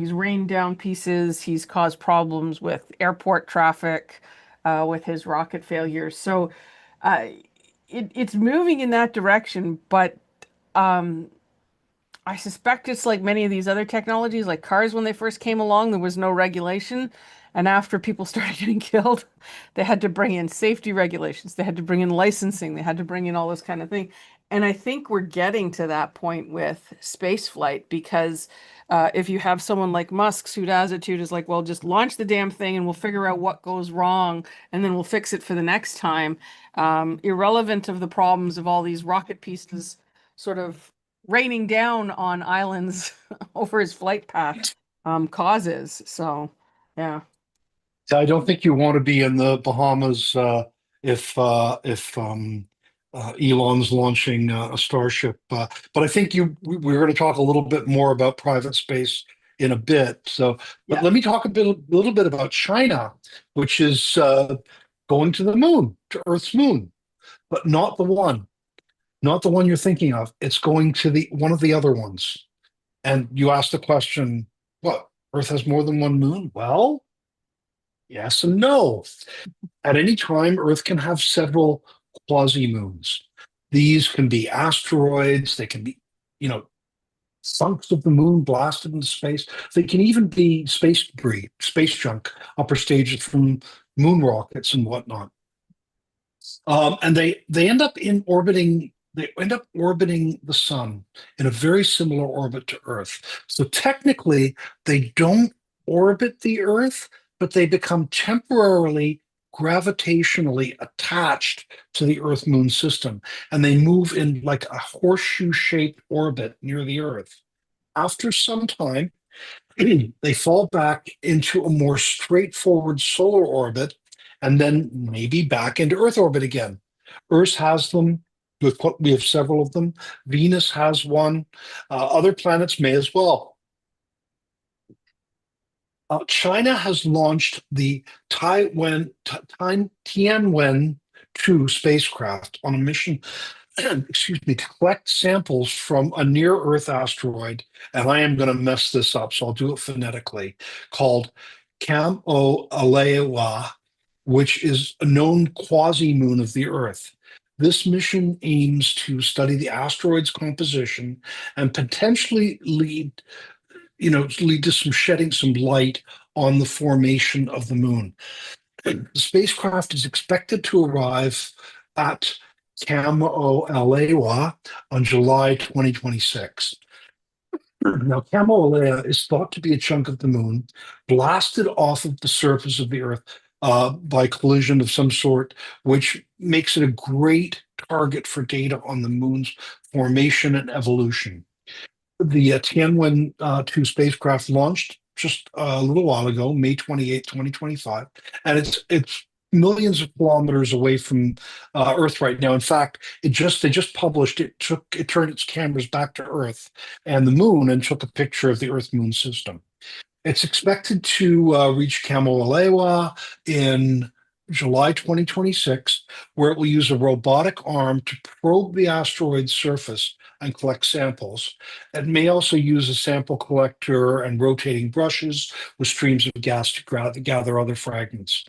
he's rained down pieces. He's caused problems with airport traffic, with his rocket failures. So uh, it's moving in that direction, but um, I suspect it's like many of these other technologies, like cars when they first came along, there was no regulation. And after people started getting killed, they had to bring in safety regulations. They had to bring in licensing. They had to bring in all this kind of thing. And I think we're getting to that point with space flight because if you have someone like Musk's whose attitude is like, well, just launch the damn thing and we'll figure out what goes wrong and then we'll fix it for the next time, irrelevant of the problems of all these rocket pieces sort of raining down on islands over his flight path causes. So, yeah. I don't think you want to be in the Bahamas if Elon's launching a Starship. But I think we're going to talk a little bit more about private space in a bit. So, but Yeah. let me talk little bit about China, which is going to the moon, to Earth's moon, but not the one you're thinking of. It's going to the one of the other ones. And you asked the question, what? Earth has more than one moon? Well, yes and no. At any time, Earth can have several quasi-moons. These can be asteroids, they can be, you know, chunks of the moon blasted into space. They can even be space debris, space junk, upper stages from moon rockets and whatnot. And they end up in orbiting. They end up orbiting the sun in a very similar orbit to Earth. So technically, they don't orbit the Earth, but they become temporarily gravitationally attached to the Earth Moon system, and they move in like a horseshoe-shaped orbit near the Earth. After some time, they fall back into a more straightforward solar orbit and then maybe back into Earth orbit again. Earth has them. We have several of them. Venus has one. Other planets may as well. China has launched the Tianwen 2 spacecraft on a mission, excuse me, to collect samples from a near-Earth asteroid, and I am going to mess this up, so I'll do it phonetically, called Kam-o-Alewa which is a known quasi-moon of the Earth. This mission aims to study the asteroid's composition and potentially lead to some shedding some light on the formation of the moon. The spacecraft is expected to arrive at Kamo'olawa on July 2026. Now, Kamo'olawa is thought to be a chunk of the moon blasted off of the surface of the Earth by collision of some sort, which makes it a great target for data on the moon's formation and evolution. The Tianwen 2 spacecraft launched just a little while ago, May 28th, 2025, and it's millions of kilometers away from Earth right now. In fact, they just published it turned its cameras back to Earth and the moon and took a picture of the Earth Moon system. It's expected to reach Kamo'olawa in July 2026, where it will use a robotic arm to probe the asteroid's surface and collect samples. It may also use a sample collector and rotating brushes with streams of gas to gather other fragments.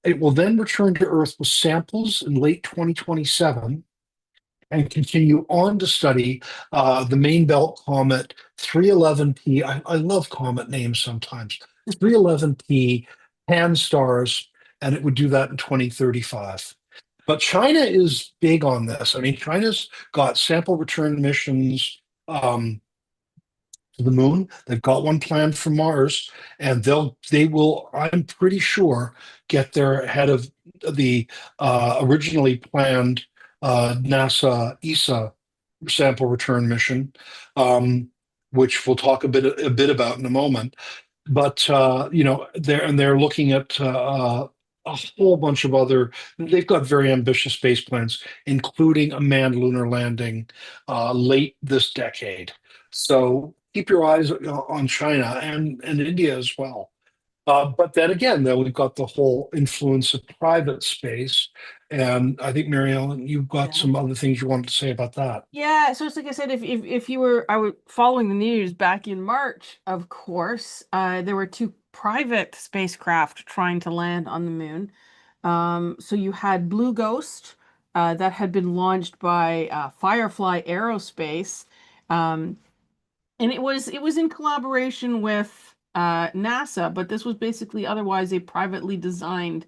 It will then return to Earth with samples in late 2027 and continue on to study the main belt comet 311P. I love comet names sometimes. 311P, Pan stars, and it would do that in 2035. But China is big on this. I mean, China's got sample return missions to the moon. They've got one planned for Mars, and they will, I'm pretty sure, get there ahead of the originally planned NASA ESA sample return mission, which we'll talk a bit about in a moment. But they're looking at a whole bunch of other. They've got very ambitious space plans, including a manned lunar landing late this decade. So keep your eyes on China and India as well. But then again, though, we've got the whole influence of private space. And I think, Mary Ellen, you've got Yeah. some other things you wanted to say about that. Yeah, so it's like I said, if you were I were following the news back in March, of course, there were two private spacecraft trying to land on the moon. So you had Blue Ghost, that had been launched by Firefly Aerospace. Um, and it was in collaboration with NASA, but this was basically otherwise a privately designed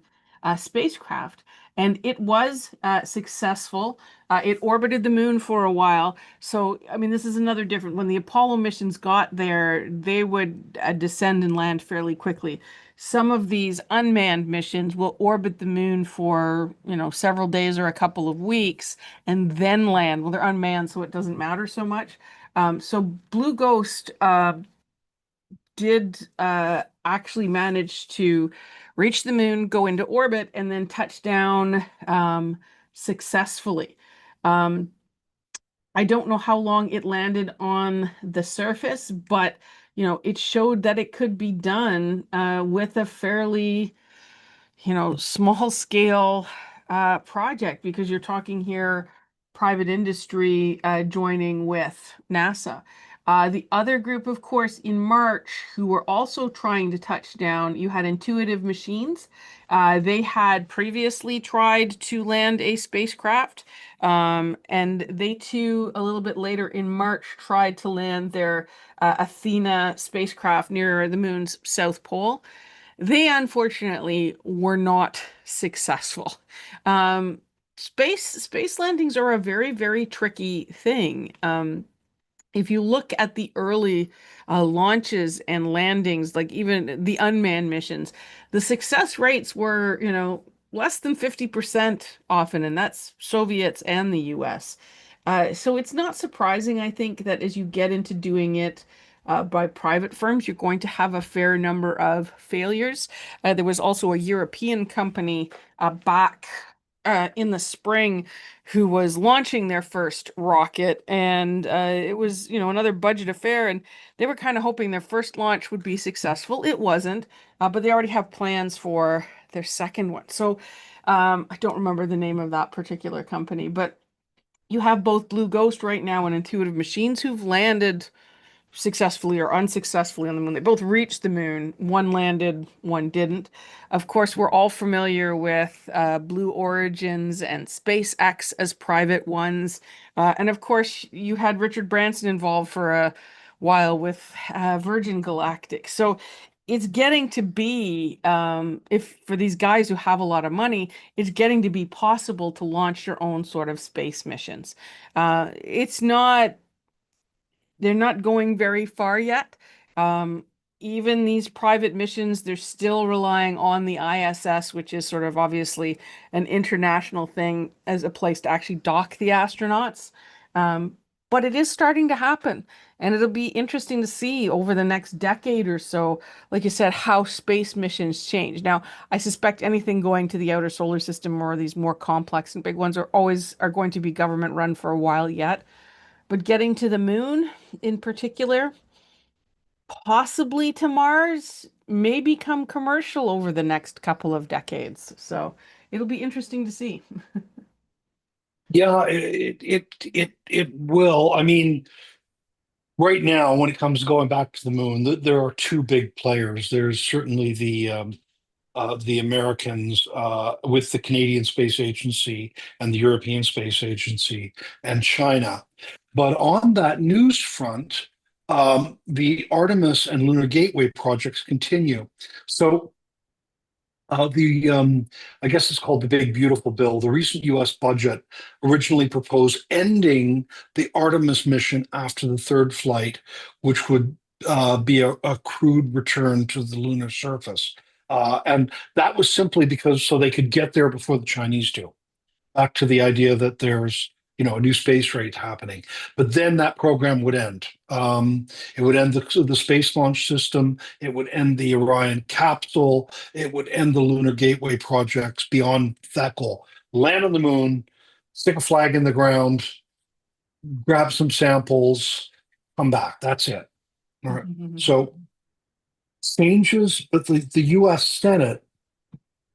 spacecraft, and it was successful. It orbited the moon for a while. So, I mean, this is another different. When the Apollo missions got there, they would descend and land fairly quickly. Some of these unmanned missions will orbit the moon for, several days or a couple of weeks and then land. Well, they're unmanned, so it doesn't matter so much. So Blue Ghost did actually manage to reach the moon, go into orbit, and then touch down successfully. Um, I don't know how long it landed on the surface, but it showed that it could be done with a fairly small scale project, because you're talking here private industry joining with NASA. The other group, of course, in March, who were also trying to touch down, you had Intuitive Machines. They had previously tried to land a spacecraft, and they too, a little bit later in March, tried to land their Athena spacecraft near the moon's south pole. They unfortunately were not successful. Space landings are a very, very tricky thing. If you look at the early launches and landings, like even the unmanned missions, the success rates were, less than 50% often, and that's Soviets and the US. So it's not surprising, I think, that as you get into doing it by private firms, you're going to have a fair number of failures. There was also a European company back in the spring who was launching their first rocket, and it was, another budget affair, and they were kind of hoping their first launch would be successful. It wasn't, but they already have plans for their second one. So I don't remember the name of that particular company, but you have both Blue Ghost right now and Intuitive Machines who've landed successfully or unsuccessfully on the moon. They both reached the moon. One landed, one didn't. Of course, we're all familiar with Blue Origins and SpaceX as private ones. And of course, you had Richard Branson involved for a while with Virgin Galactic. So it's getting to be, if for these guys who have a lot of money, it's getting to be possible to launch your own sort of space missions. It's not they're not going very far yet. Um, Even these private missions, they're still relying on the ISS, which is sort of obviously an international thing as a place to actually dock the astronauts. But it is starting to happen. And it'll be interesting to see over the next decade or so, like you said, how space missions change. Now, I suspect anything going to the outer solar system or these more complex and big ones are going to be government run for a while yet. But getting to the moon in particular, possibly to Mars, may become commercial over the next couple of decades. So it'll be interesting to see. Yeah, it will. I mean, right now, when it comes to going back to the moon, there are two big players. There's certainly the Americans with the Canadian Space Agency and the European Space Agency and China. But on that news front, the Artemis and Lunar Gateway projects continue. So I guess it's called the Big Beautiful Bill. The recent U.S. budget originally proposed ending the Artemis mission after the third flight, which would be a crewed return to the lunar surface. And that was simply because so they could get there before the Chinese do, back to the idea that there's a new space rate happening. But then that program would end. It would end the space launch system. It would end the Orion capsule. It would end the Lunar Gateway projects beyond that goal. Land on the moon, stick a flag in the ground, grab some samples, come back. That's it. All right. So changes, but the U.S. Senate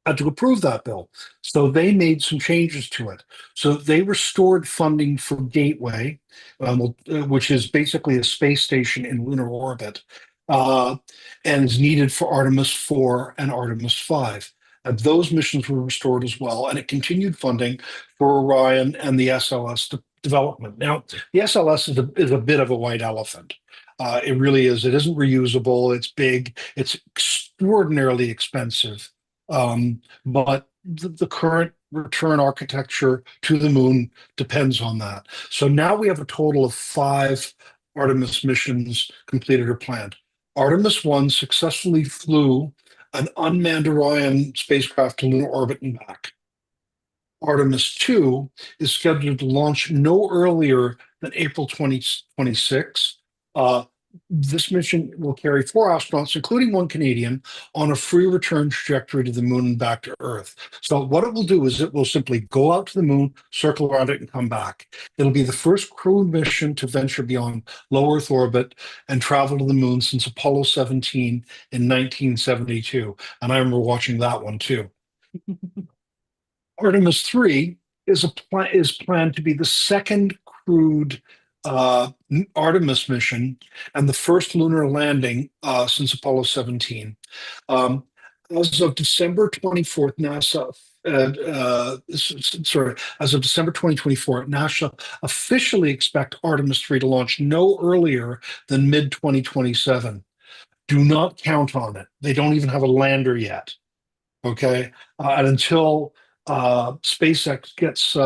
had to approve that bill. So they made some changes to it. So they restored funding for Gateway, which is basically a space station in lunar orbit, uh, and is needed for Artemis 4 and Artemis 5. Those missions were restored as well, and it continued funding for Orion and the SLS development. Now, the SLS is a bit of a white elephant. It really is. It isn't reusable. It's big. It's extraordinarily expensive. But the current return architecture to the moon depends on that. So now we have a total of 5 Artemis missions completed or planned. Artemis 1 successfully flew an unmanned Orion spacecraft to lunar orbit and back. Artemis 2 is scheduled to launch no earlier than April 2026. This mission will carry 4 astronauts, including one Canadian, on a free return trajectory to the moon and back to Earth. So, what it will do is it will simply go out to the moon, circle around it, and come back. It'll be the first crewed mission to venture beyond low Earth orbit and travel to the moon since Apollo 17 in 1972. And I remember watching that one too. Artemis 3 is planned to be the second crewed Artemis mission and the first lunar landing since Apollo 17. As of December 24th, NASA, as of December 2024, NASA officially expect Artemis 3 to launch no earlier than mid 2027. Do not count on it. They don't even have a lander yet. Okay. And until SpaceX gets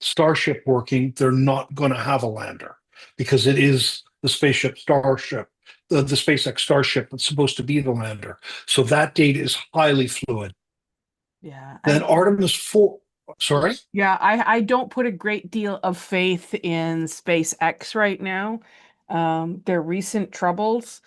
Starship working, they're not going to have a lander because it is the spaceship Starship, the SpaceX Starship that's supposed to be the lander. So that date is highly fluid. Yeah. Then Artemis 4, sorry? Yeah, I don't put a great deal of faith in SpaceX right now. Their recent troubles.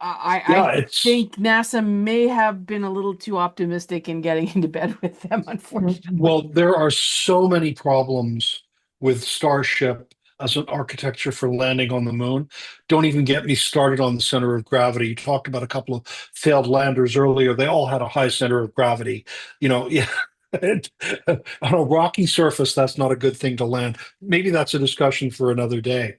Yeah, I it's think NASA may have been a little too optimistic in getting into bed with them, unfortunately. well, there are so many problems with Starship as an architecture for landing on the moon. Don't even get me started on the center of gravity. You talked about a couple of failed landers earlier. They all had a high center of gravity. Yeah, on a rocky surface, that's not a good thing to land. Maybe that's a discussion for another day.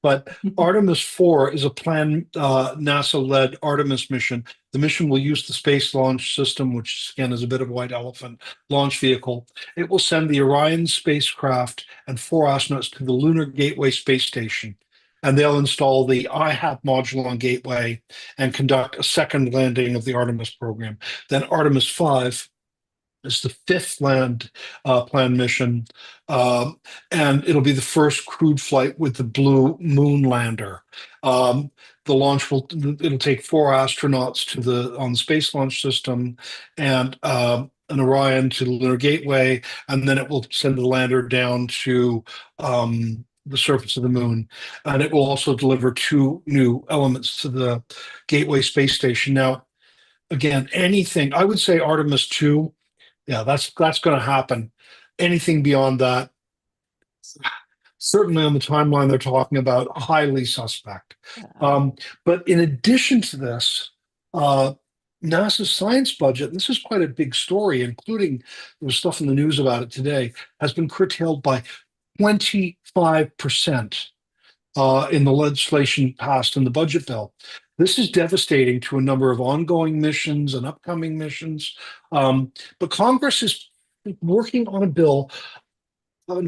But Artemis 4 is a planned NASA-led Artemis mission. The mission will use the Space Launch System, which again is a bit of a white elephant launch vehicle. It will send the Orion spacecraft and 4 astronauts to the Lunar Gateway space station. And they'll install the IHAP module on Gateway and conduct a second landing of the Artemis program. Then Artemis 5 is the fifth planned mission, and it'll be the first crewed flight with the Blue Moon lander. The launch it'll take 4 astronauts on the Space Launch System, and an Orion to the Lunar Gateway, and then it will send the lander down to the surface of the moon, and it will also deliver 2 new elements to the Gateway space station. Now, again, anything I would say Artemis 2. Yeah, that's going to happen. Anything beyond that, certainly on the timeline they're talking about, highly suspect. Yeah. But in addition to this, NASA's science budget, and this is quite a big story, including there was stuff in the news about it today, has been curtailed by 25% in the legislation passed in the budget bill. This is devastating to a number of ongoing missions and upcoming missions. But Congress is working on an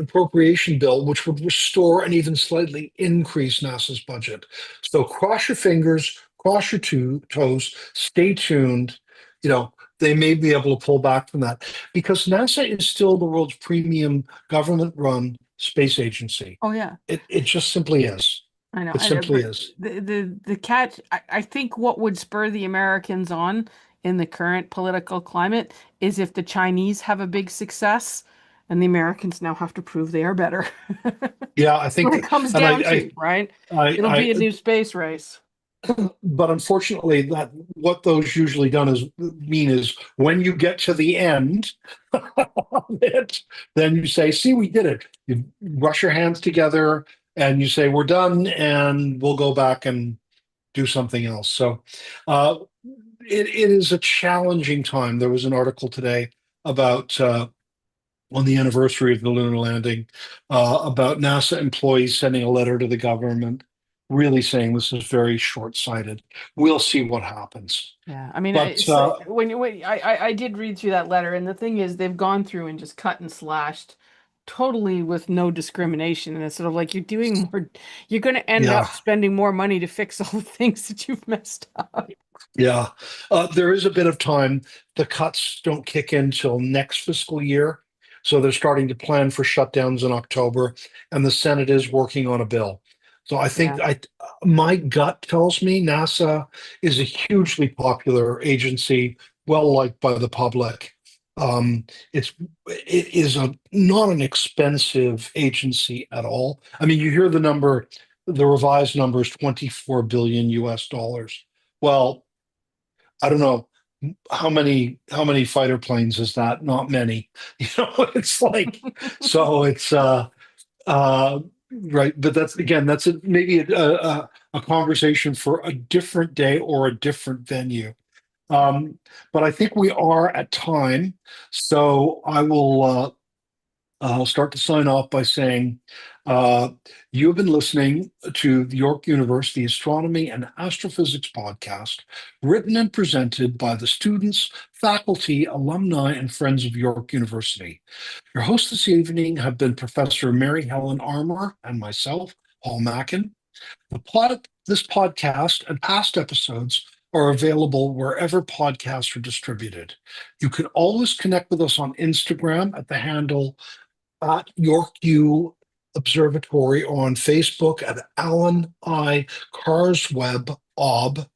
appropriation bill, which would restore and even slightly increase NASA's budget. So cross your fingers, cross your toes, stay tuned. They may be able to pull back from that because NASA is still the world's premium government-run space agency. Oh yeah. It just simply is. I know. It simply is. The catch, I think what would spur the Americans on in the current political climate is if the Chinese have a big success and the Americans now have to prove they are better. Yeah, I think What it comes down to, right? It'll be a new space race. But unfortunately, what those usually mean is when you get to the end of it, then you say, "See, we did it." You rush your hands together and you say, "We're done," and we'll go back and do something else. So, it is a challenging time. There was an article today about on the anniversary of the lunar landing about NASA employees sending a letter to the government, really saying this is very short-sighted. We'll see what happens. Yeah, I mean, But I did read through that letter, and the thing is, they've gone through and just cut and slashed totally with no discrimination, and it's sort of like you're doing more. You're going to end up spending more money to fix all the things that you've messed up. Yeah, there is a bit of time. The cuts don't kick in till next fiscal year. So they're starting to plan for shutdowns in October, and the Senate is working on a bill. So I think my gut tells me NASA is a hugely popular agency, well liked by the public. It is not an expensive agency at all. I mean, you hear the revised number is $24 billion US. Well, I don't know how many fighter planes is that? Not many. It's like so it's right, but that's maybe a conversation for a different day or a different venue. But I think we are at time, so I'll start to sign off by saying you have been listening to the York University Astronomy and Astrophysics podcast, written and presented by the students, faculty, alumni, and friends of York University. Your hosts this evening have been Professor Mary Helen Armour and myself, Paul Mackin. This podcast and past episodes are available wherever podcasts are distributed. You can always connect with us on Instagram at the handle at YorkU Observatory, on Facebook at Allan I Carswell Ob.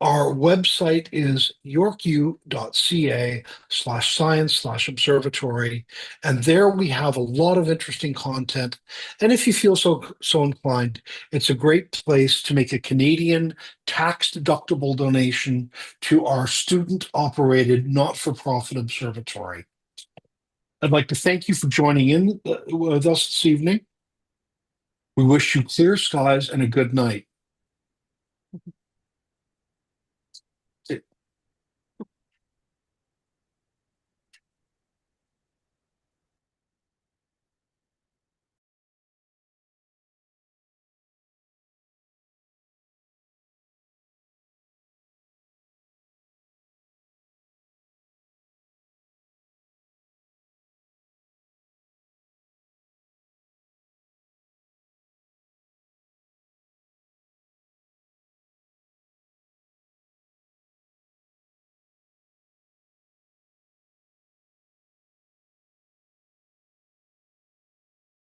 Our website is yorku.ca/science/observatory, and there we have a lot of interesting content. And if you feel so inclined, it's a great place to make a Canadian tax-deductible donation to our student-operated, not-for-profit observatory. I'd like to thank you for joining in with us this evening. We wish you clear skies and a good night.